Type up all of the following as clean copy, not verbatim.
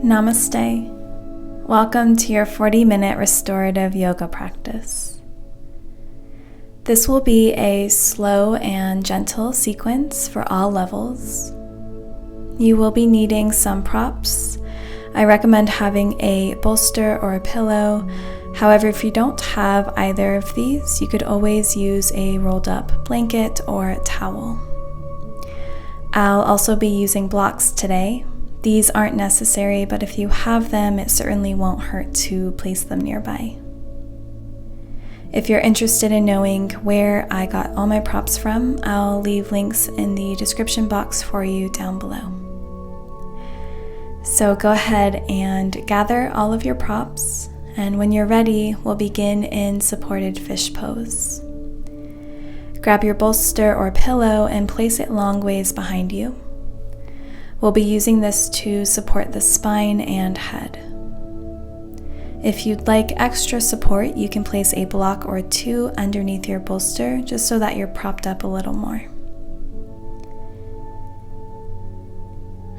Namaste. Welcome to your 40-minute restorative yoga practice. This will be a slow and gentle sequence for all levels. You will be needing some props. I recommend having a bolster or a pillow. However, if you don't have either of these, you could always use a rolled up blanket or a towel. I'll also be using blocks today. These aren't necessary, but if you have them, it certainly won't hurt to place them nearby. If you're interested in knowing where I got all my props from, I'll leave links in the description box for you down below. So go ahead and gather all of your props, and when you're ready, we'll begin in supported fish pose. Grab your bolster or pillow and place it long ways behind you. We'll be using this to support the spine and head. If you'd like extra support, you can place a block or two underneath your bolster just so that you're propped up a little more.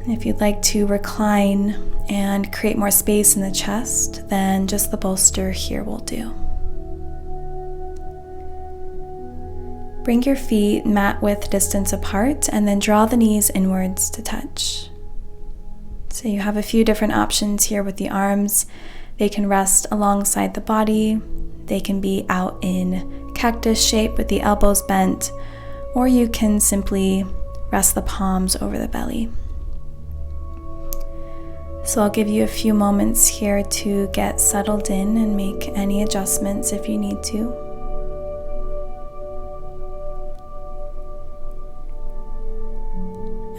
If you'd like to recline and create more space in the chest, then just the bolster here will do. Bring your feet mat width distance apart and then draw the knees inwards to touch. So you have a few different options here with the arms. They can rest alongside the body, they can be out in cactus shape with the elbows bent, or you can simply rest the palms over the belly. So I'll give you a few moments here to get settled in and make any adjustments if you need to.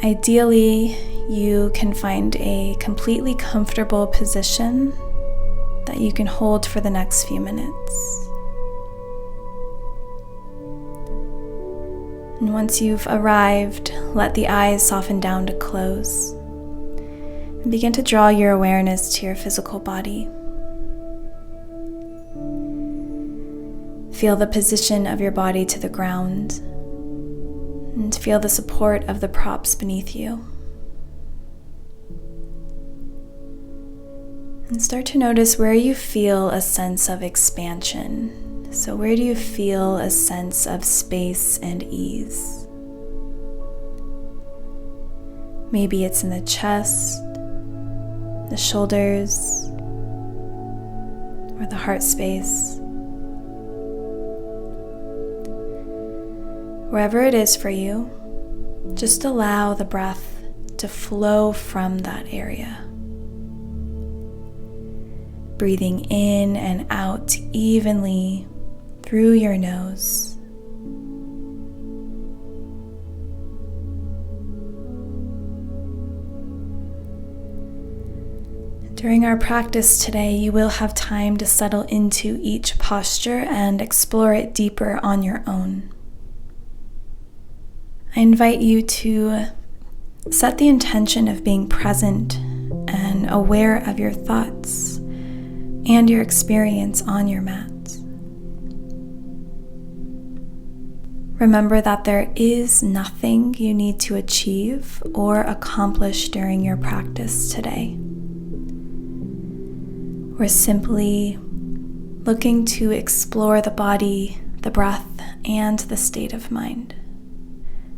Ideally, you can find a completely comfortable position that you can hold for the next few minutes. And once you've arrived, let the eyes soften down to close. And begin to draw your awareness to your physical body. Feel the position of your body to the ground. And feel the support of the props beneath you. And start to notice where you feel a sense of expansion. So where do you feel a sense of space and ease? Maybe it's in the chest, the shoulders, or the heart space. Wherever it is for you, just allow the breath to flow from that area. Breathing in and out evenly through your nose. During our practice today, you will have time to settle into each posture and explore it deeper on your own. I invite you to set the intention of being present and aware of your thoughts and your experience on your mat. Remember that there is nothing you need to achieve or accomplish during your practice today. We're simply looking to explore the body, the breath, and the state of mind.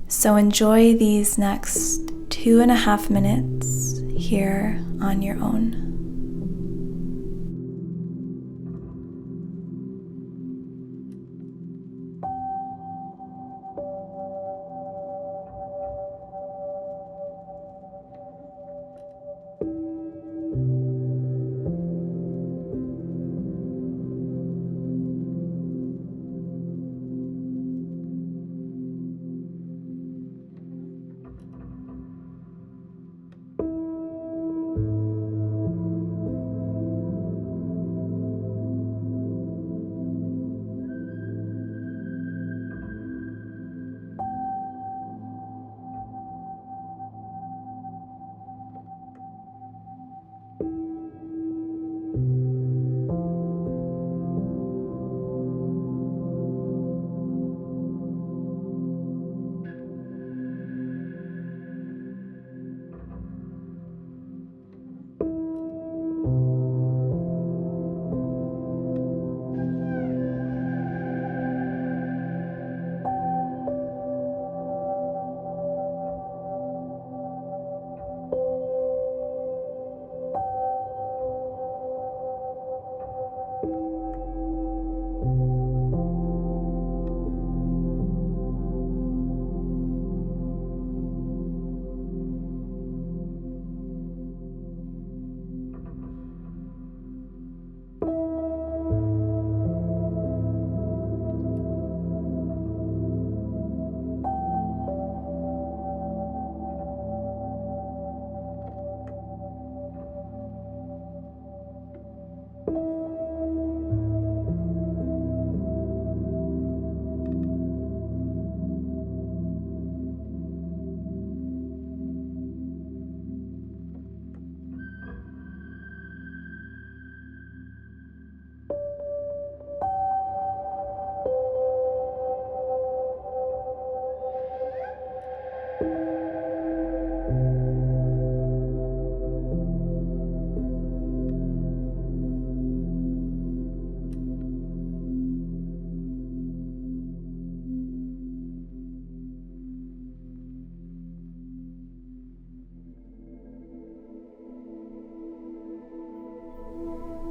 So enjoy these next 2.5 minutes here on your own.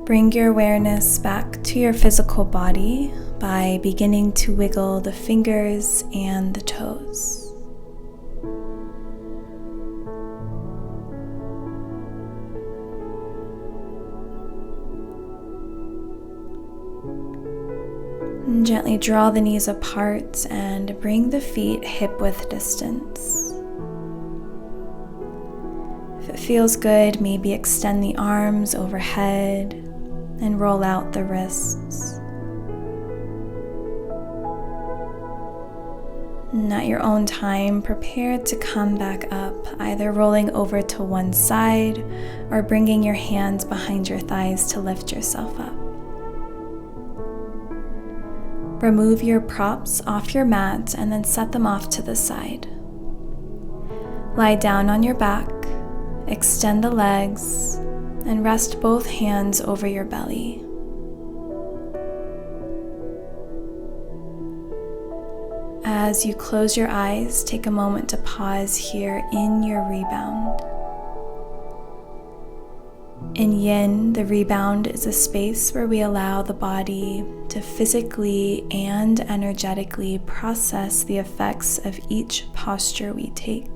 Bring your awareness back to your physical body by beginning to wiggle the fingers and the toes. And gently draw the knees apart and bring the feet hip-width distance. If it feels good, maybe extend the arms overhead and roll out the wrists. And at your own time, prepare to come back up, either rolling over to one side or bringing your hands behind your thighs to lift yourself up. Remove your props off your mat and then set them off to the side. Lie down on your back, extend the legs, and rest both hands over your belly. As you close your eyes, take a moment to pause here in your rebound. In Yin, the rebound is a space where we allow the body to physically and energetically process the effects of each posture we take.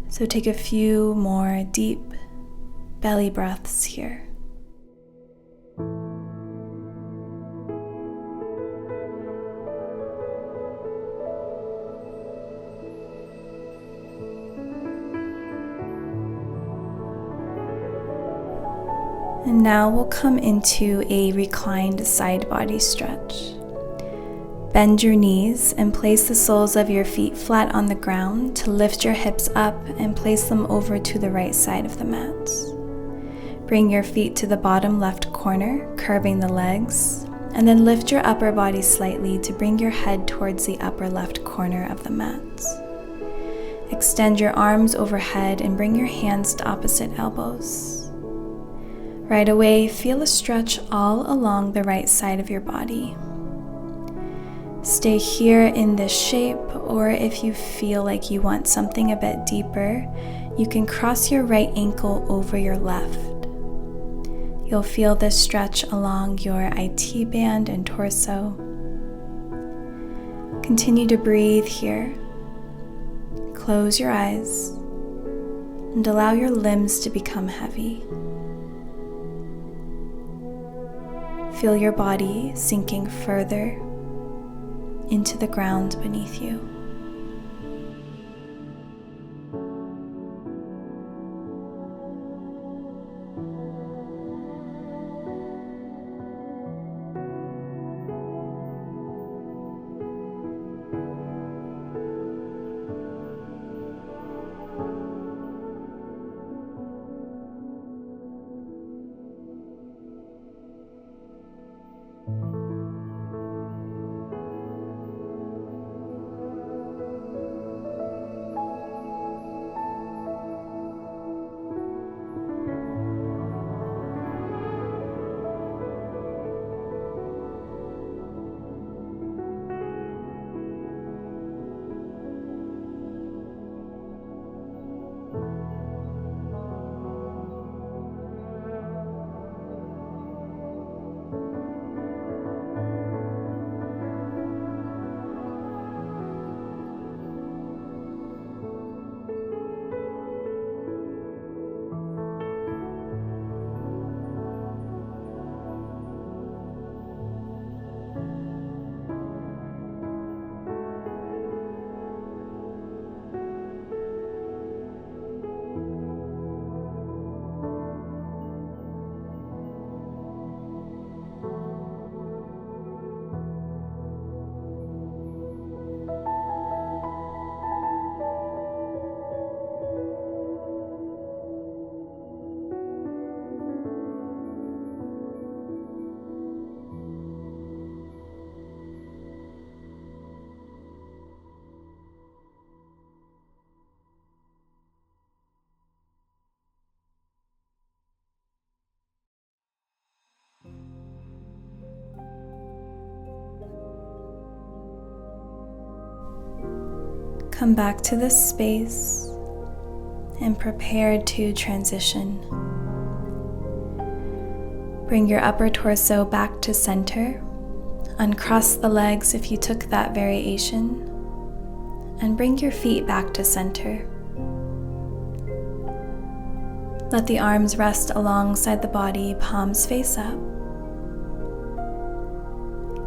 So take a few more deep belly breaths here. And now we'll come into a reclined side body stretch. Bend your knees and place the soles of your feet flat on the ground to lift your hips up and place them over to the right side of the mat. Bring your feet to the bottom left corner, curving the legs, and then lift your upper body slightly to bring your head towards the upper left corner of the mat. Extend your arms overhead and bring your hands to opposite elbows. Right away, feel a stretch all along the right side of your body. Stay here in this shape, or if you feel like you want something a bit deeper, you can cross your right ankle over your left. You'll feel this stretch along your IT band and torso. Continue to breathe here. Close your eyes and allow your limbs to become heavy. Feel your body sinking further into the ground beneath you. Come back to this space and prepare to transition. Bring your upper torso back to center. Uncross the legs if you took that variation. And bring your feet back to center. Let the arms rest alongside the body, palms face up.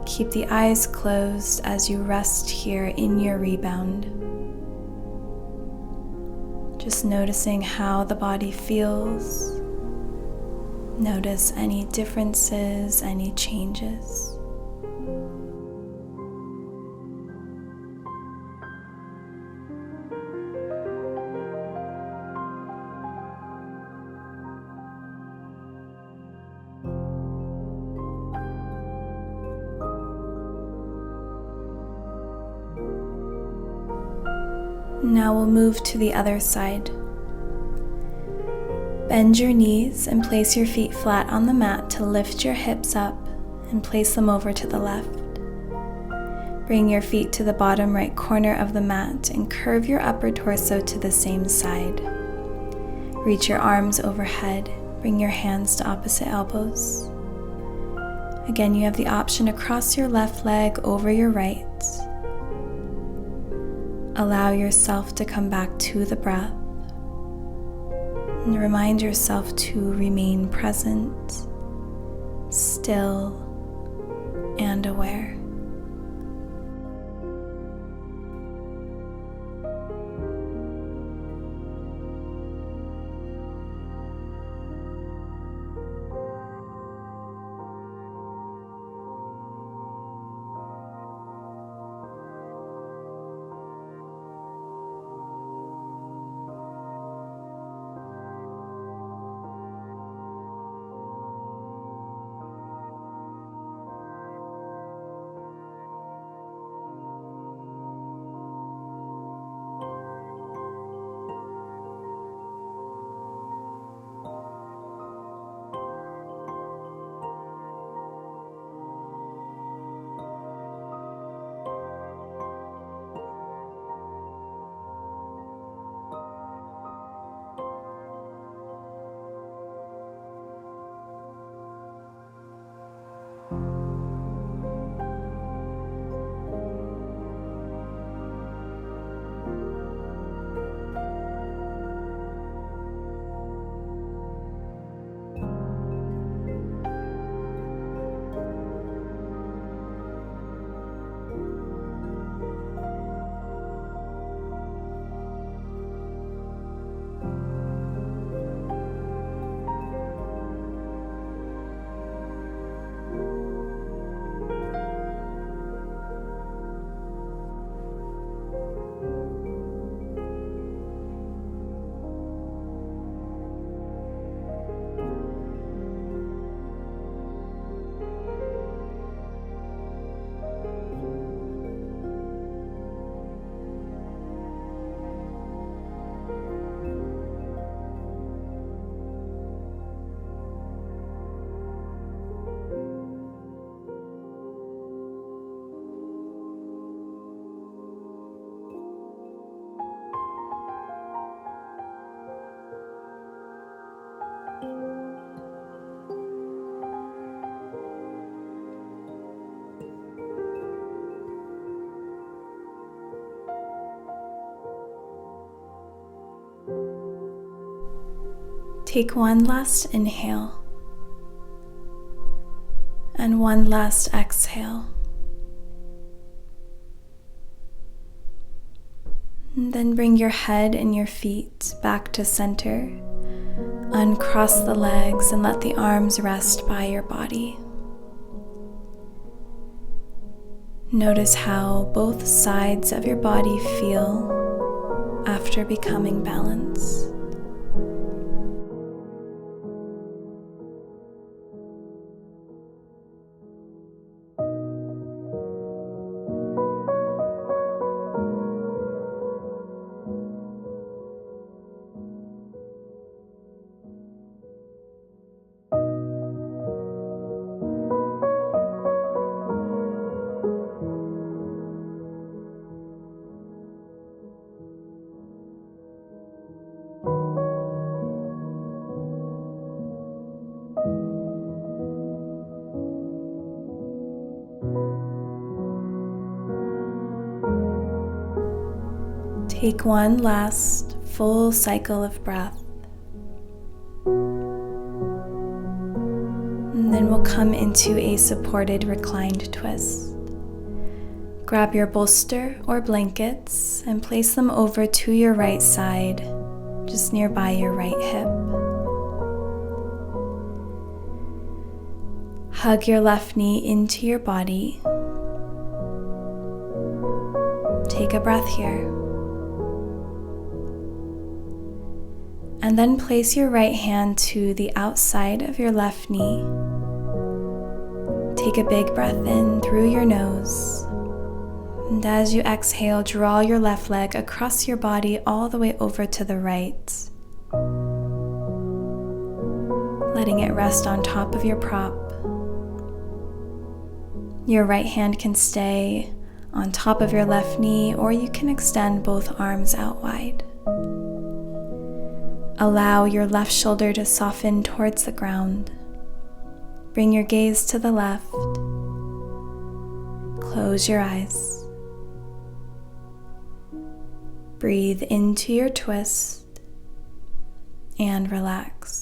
Keep the eyes closed as you rest here in your rebound. Just noticing how the body feels. Notice any differences, any changes. Now we'll move to the other side. Bend your knees and place your feet flat on the mat to lift your hips up and place them over to the left. Bring your feet to the bottom right corner of the mat and curve your upper torso to the same side. Reach your arms overhead. Bring your hands to opposite elbows. Again, you have the option to cross your left leg over your right. Allow yourself to come back to the breath and remind yourself to remain present, still, and aware. Take one last inhale and one last exhale. And then bring your head and your feet back to center. Uncross the legs and let the arms rest by your body. Notice how both sides of your body feel after becoming balanced. Take one last full cycle of breath. And then we'll come into a supported reclined twist. Grab your bolster or blankets and place them over to your right side, just nearby your right hip. Hug your left knee into your body. Take a breath here. And then place your right hand to the outside of your left knee. Take a big breath in through your nose. And as you exhale, draw your left leg across your body all the way over to the right, letting it rest on top of your prop. Your right hand can stay on top of your left knee, or you can extend both arms out wide. Allow your left shoulder to soften towards the ground. Bring your gaze to the left. Close your eyes. Breathe into your twist and relax.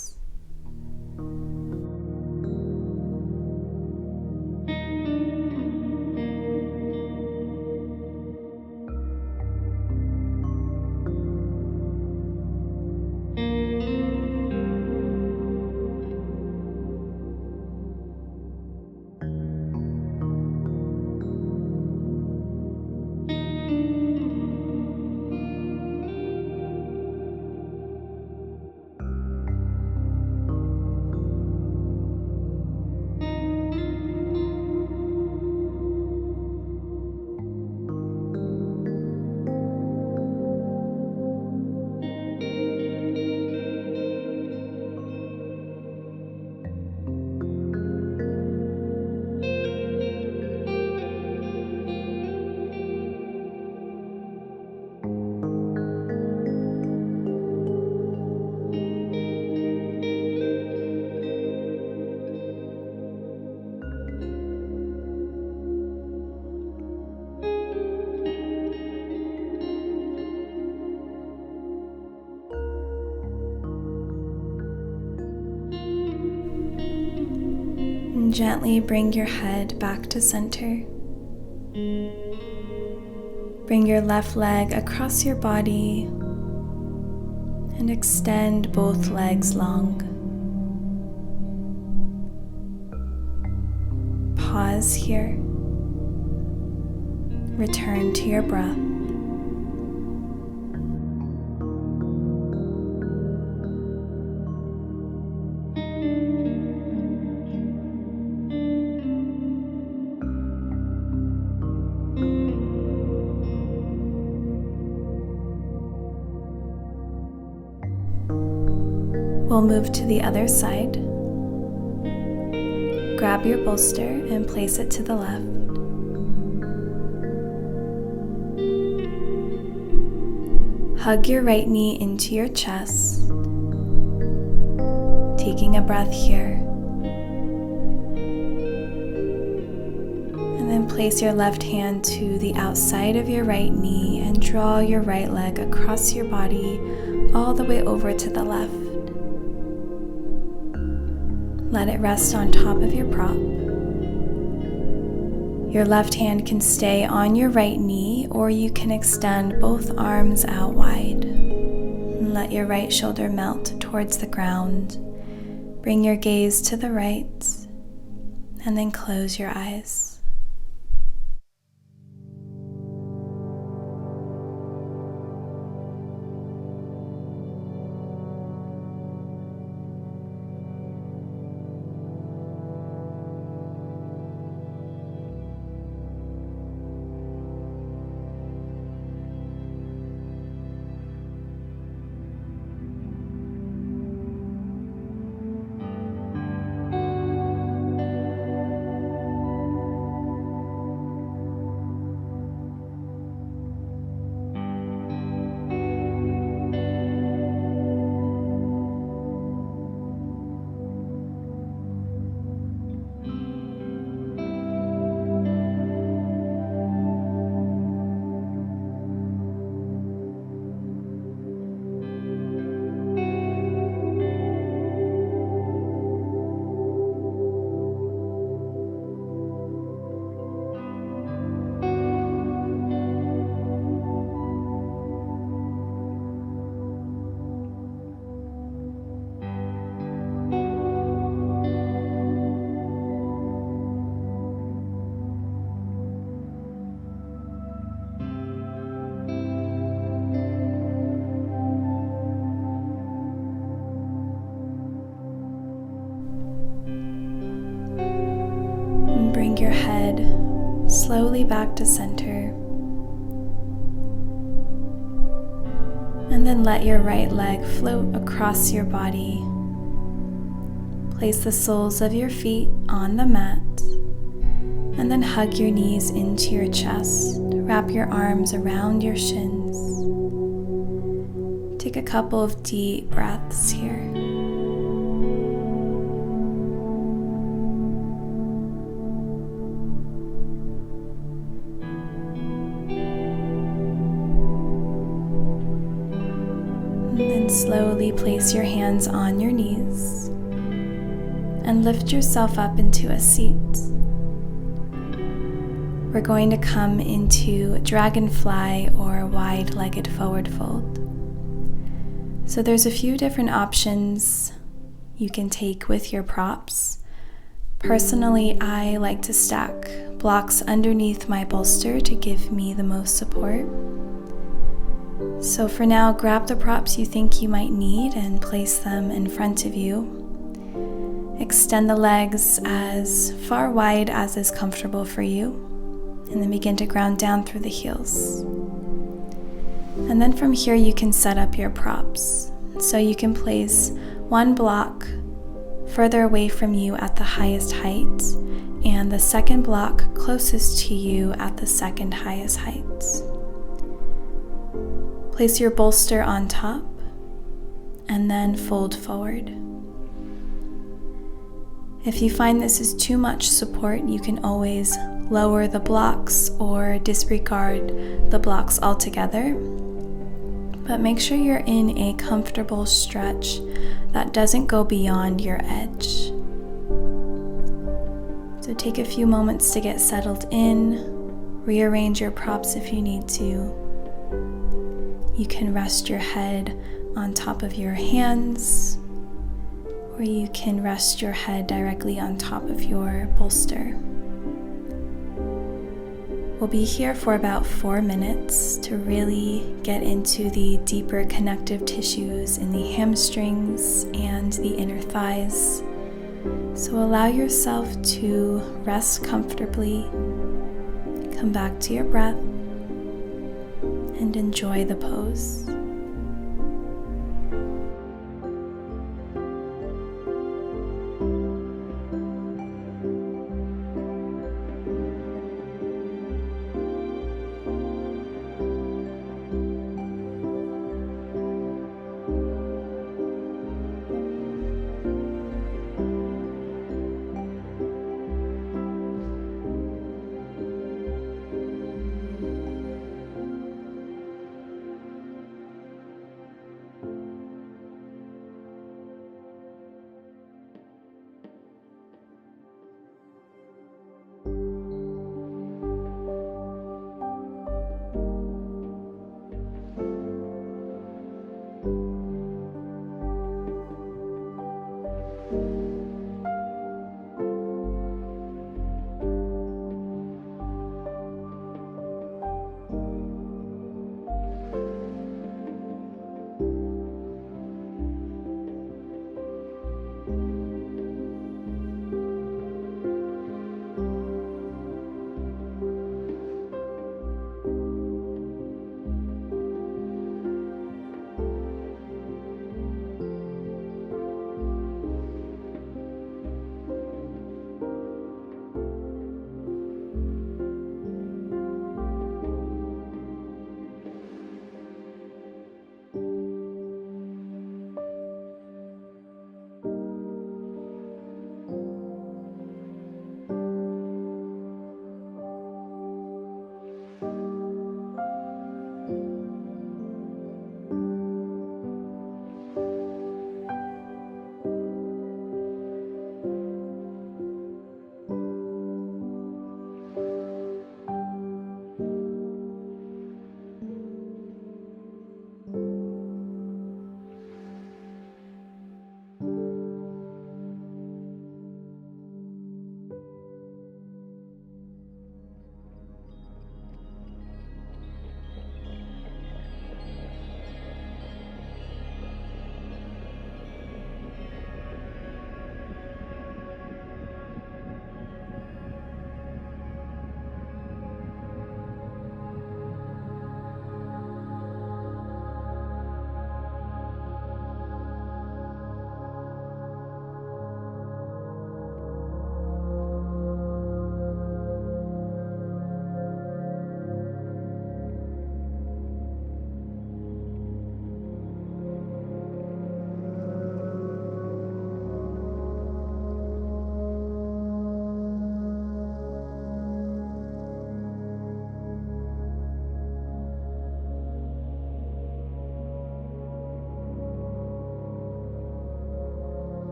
And gently bring your head back to center. Bring your left leg across your body and extend both legs long. Pause here. Return to your breath. We'll move to the other side. Grab your bolster and place it to the left. Hug your right knee into your chest, taking a breath here. And then place your left hand to the outside of your right knee and draw your right leg across your body all the way over to the left. Let it rest on top of your prop. Your left hand can stay on your right knee, or you can extend both arms out wide. And let your right shoulder melt towards the ground. Bring your gaze to the right, and then close your eyes. your head slowly back to center. And then let your right leg float across your body. Place the soles of your feet on the mat. And then hug your knees into your chest. Wrap your arms around your shins. Take a couple of deep breaths here. And then slowly place your hands on your knees and lift yourself up into a seat. We're going to come into Dragonfly or wide-legged forward fold. So there's a few different options you can take with your props. Personally, I like to stack blocks underneath my bolster to give me the most support. So for now, grab the props you think you might need and place them in front of you. Extend the legs as far wide as is comfortable for you. And then begin to ground down through the heels. And then from here you can set up your props. So you can place one block further away from you at the highest height, and the second block closest to you at the second highest height. Place your bolster on top, and then fold forward. If you find this is too much support, you can always lower the blocks or disregard the blocks altogether. But make sure you're in a comfortable stretch that doesn't go beyond your edge. So take a few moments to get settled in, rearrange your props if you need to. You can rest your head on top of your hands, or you can rest your head directly on top of your bolster. We'll be here for about 4 minutes to really get into the deeper connective tissues in the hamstrings and the inner thighs. So allow yourself to rest comfortably, come back to your breath, and enjoy the pose.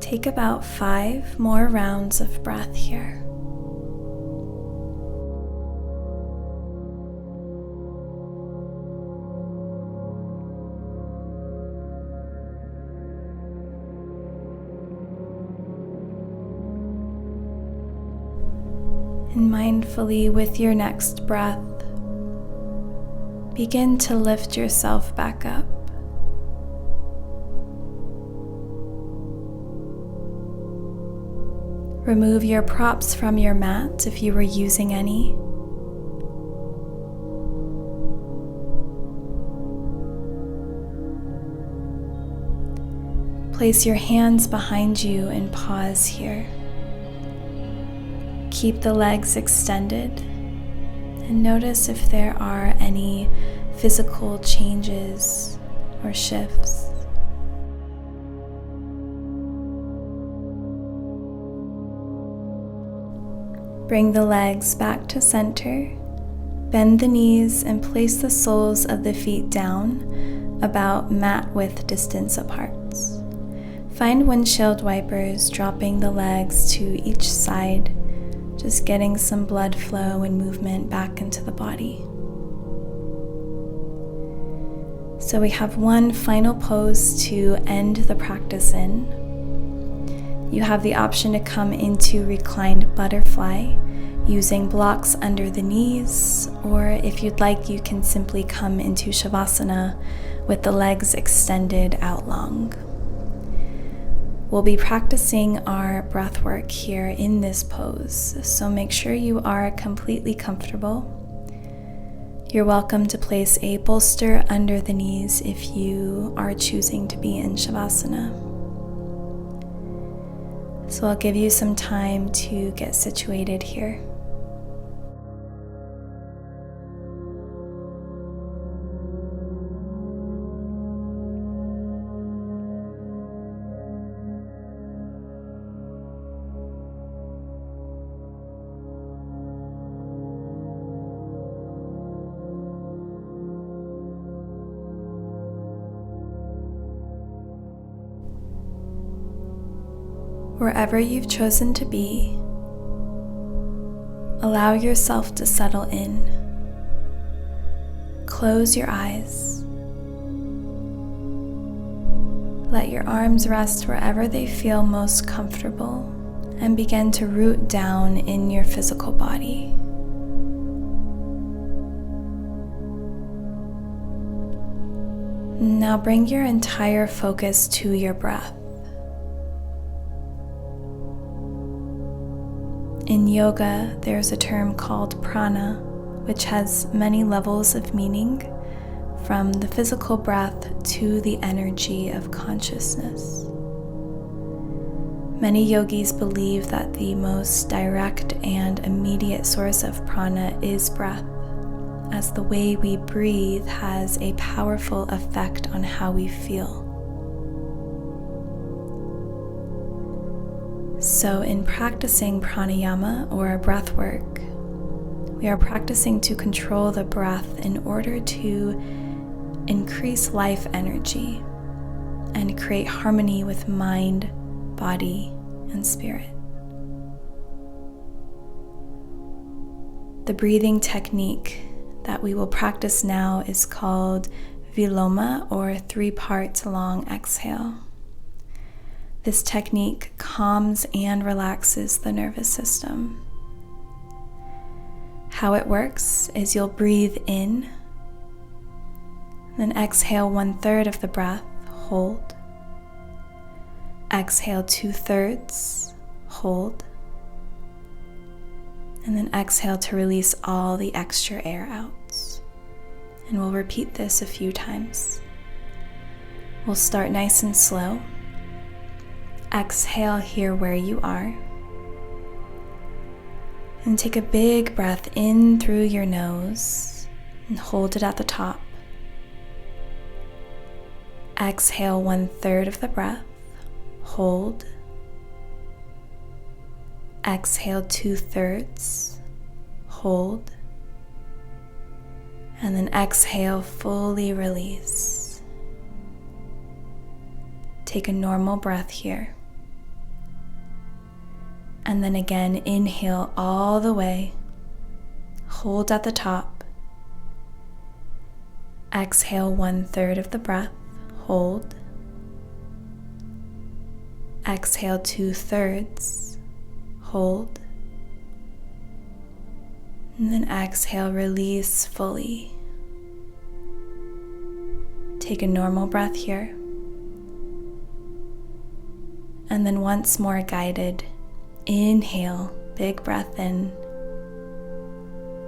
Take about 5 more rounds of breath here. And mindfully, with your next breath, begin to lift yourself back up. Remove your props from your mat if you were using any. Place your hands behind you and pause here. Keep the legs extended and notice if there are any physical changes or shifts. Bring the legs back to center, bend the knees and place the soles of the feet down about mat width distance apart. Find windshield wipers, dropping the legs to each side, just getting some blood flow and movement back into the body. So we have one final pose to end the practice in. You have the option to come into reclined butterfly using blocks under the knees, or if you'd like, you can simply come into Shavasana with the legs extended out long. We'll be practicing our breath work here in this pose, so make sure you are completely comfortable. You're welcome to place a bolster under the knees if you are choosing to be in Shavasana. So I'll give you some time to get situated here. Wherever you've chosen to be, allow yourself to settle in. Close your eyes. Let your arms rest wherever they feel most comfortable and begin to root down in your physical body. Now bring your entire focus to your breath. In yoga, there's a term called prana, which has many levels of meaning, from the physical breath to the energy of consciousness. Many yogis believe that the most direct and immediate source of prana is breath, as the way we breathe has a powerful effect on how we feel. So in practicing pranayama or breath work, we are practicing to control the breath in order to increase life energy and create harmony with mind, body, and spirit. The breathing technique that we will practice now is called Viloma, or 3-part long exhale. This technique calms and relaxes the nervous system. How it works is you'll breathe in, then exhale 1/3 of the breath, hold. Exhale 2/3, hold. And then exhale to release all the extra air out. And we'll repeat this a few times. We'll start nice and slow. Exhale here where you are. And take a big breath in through your nose and hold it at the top. Exhale 1/3 of the breath, hold. Exhale 2/3, hold. And then exhale, fully release. Take a normal breath here. And then again, inhale all the way. Hold at the top. Exhale 1/3 of the breath. Hold. Exhale 2/3. Hold. And then exhale, release fully. Take a normal breath here. And then once more guided, inhale, big breath in.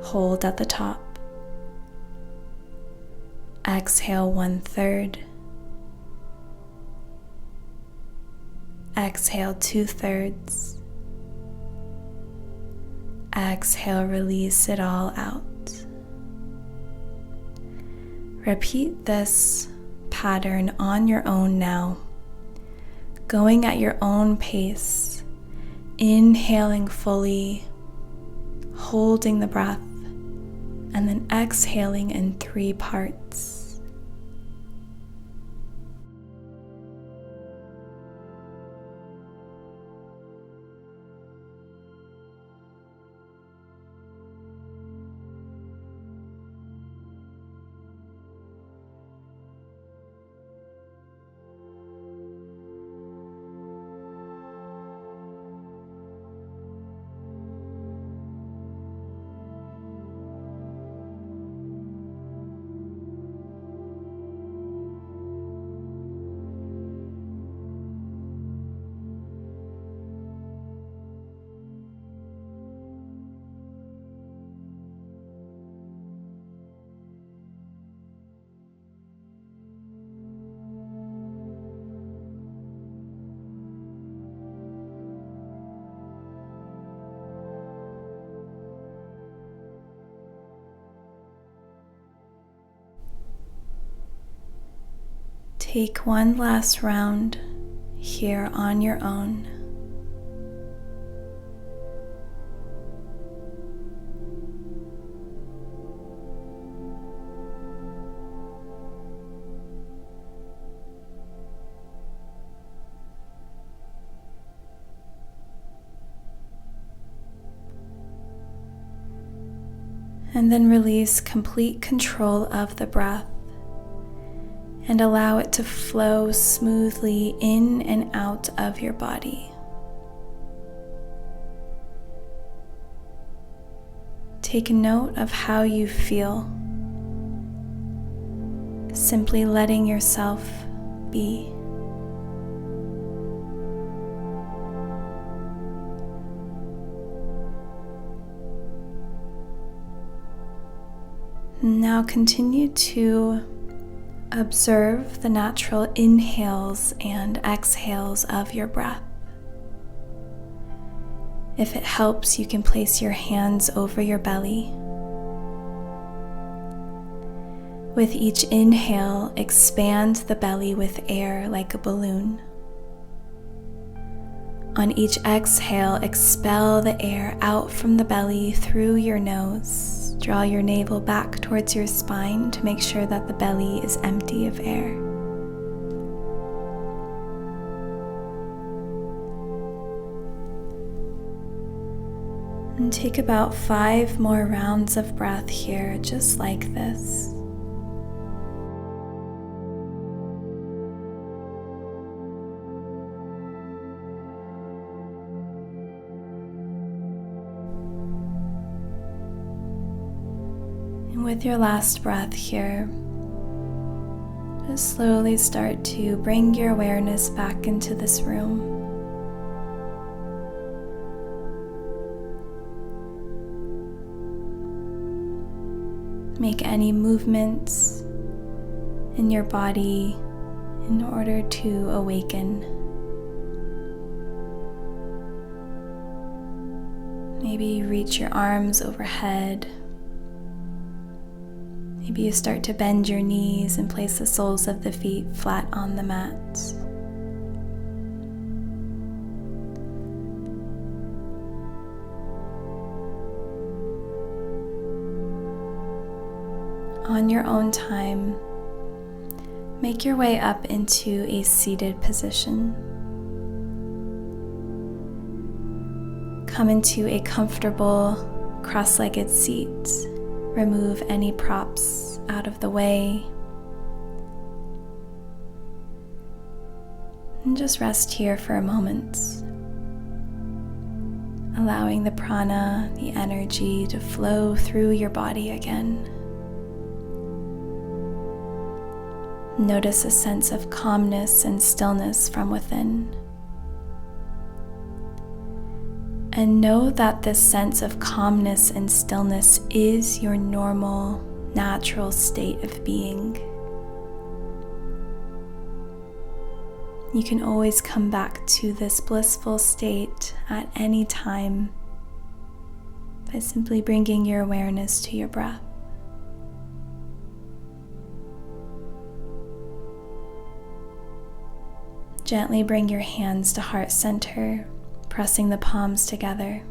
Hold at the top. Exhale 1/3. Exhale 2/3. Exhale, release it all out. Repeat this pattern on your own now, going at your own pace, inhaling fully, holding the breath, and then exhaling in 3 parts. Take one last round here on your own. And then release complete control of the breath and allow it to flow smoothly in and out of your body. Take note of how you feel, simply letting yourself be. Now continue to observe the natural inhales and exhales of your breath. If it helps, you can place your hands over your belly. With each inhale, expand the belly with air like a balloon. On each exhale, expel the air out from the belly through your nose. Draw your navel back towards your spine to make sure that the belly is empty of air. And take about 5 more rounds of breath here, just like this. And with your last breath here, just slowly start to bring your awareness back into this room. Make any movements in your body in order to awaken. Maybe you reach your arms overhead. Maybe you start to bend your knees and place the soles of the feet flat on the mat. On your own time, make your way up into a seated position. come into a comfortable cross-legged seat. Remove any props out of the way. And just rest here for a moment, allowing the prana, the energy, to flow through your body again. Notice a sense of calmness and stillness from within. And know that this sense of calmness and stillness is your normal, natural state of being. You can always come back to this blissful state at any time by simply bringing your awareness to your breath. Gently bring your hands to heart center, pressing the palms together.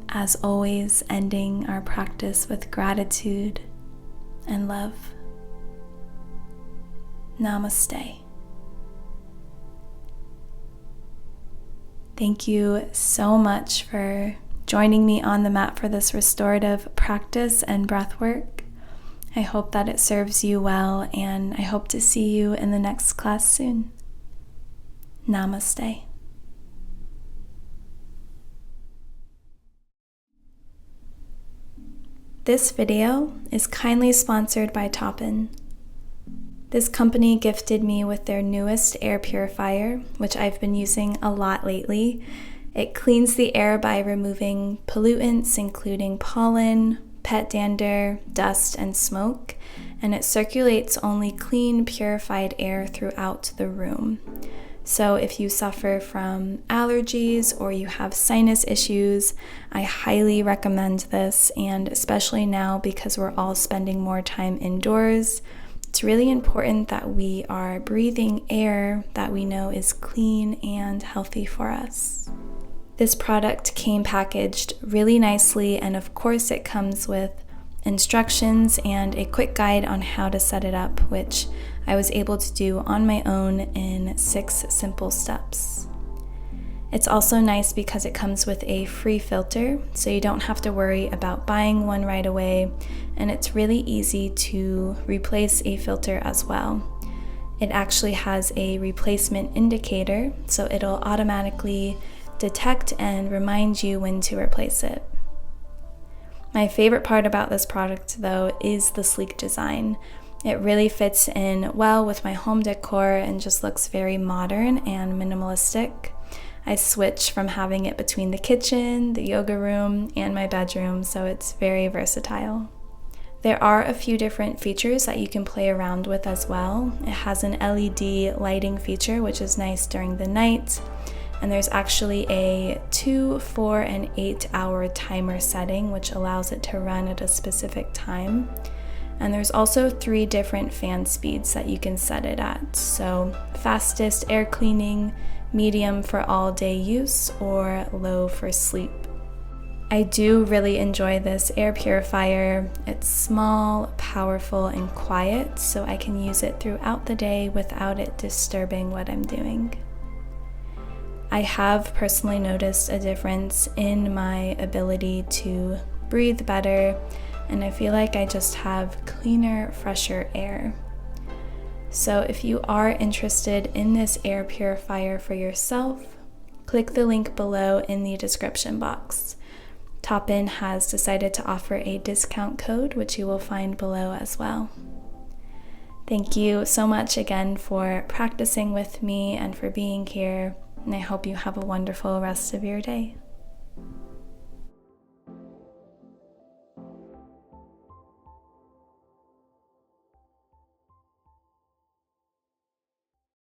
As always, ending our practice with gratitude and love. Namaste. Thank you so much for joining me on the mat for this restorative practice and breath work. I hope that it serves you well, and I hope to see you in the next class soon. Namaste. This video is kindly sponsored by Toppin. This company gifted me with their newest air purifier, which I've been using a lot lately. It cleans the air by removing pollutants, including pollen, pet dander, dust, and smoke, and it circulates only clean, purified air throughout the room. So if you suffer from allergies or you have sinus issues, I highly recommend this, and especially now because we're all spending more time indoors, it's really important that we are breathing air that we know is clean and healthy for us. This product came packaged really nicely, and of course it comes with instructions and a quick guide on how to set it up, which I was able to do on my own in 6 simple steps. It's also nice because it comes with a free filter, so you don't have to worry about buying one right away, and it's really easy to replace a filter as well. It actually has a replacement indicator, so it'll automatically detect and remind you when to replace it. My favorite part about this product, though, is the sleek design. It really fits in well with my home decor and just looks very modern and minimalistic. I switch from having it between the kitchen, the yoga room, and my bedroom, so it's very versatile. There are a few different features that you can play around with as well. It has an LED lighting feature, which is nice during the night. And there's actually a 2, 4, and 8 hour timer setting, which allows it to run at a specific time. And there's also 3 different fan speeds that you can set it at. So fastest air cleaning, medium for all day use, or low for sleep. I do really enjoy this air purifier. It's small, powerful, and quiet, so I can use it throughout the day without it disturbing what I'm doing. I have personally noticed a difference in my ability to breathe better, and I feel like I just have cleaner, fresher air. So if you are interested in this air purifier for yourself, click the link below in the description box. Toppin has decided to offer a discount code, which you will find below as well. Thank you so much again for practicing with me and for being here, and I hope you have a wonderful rest of your day.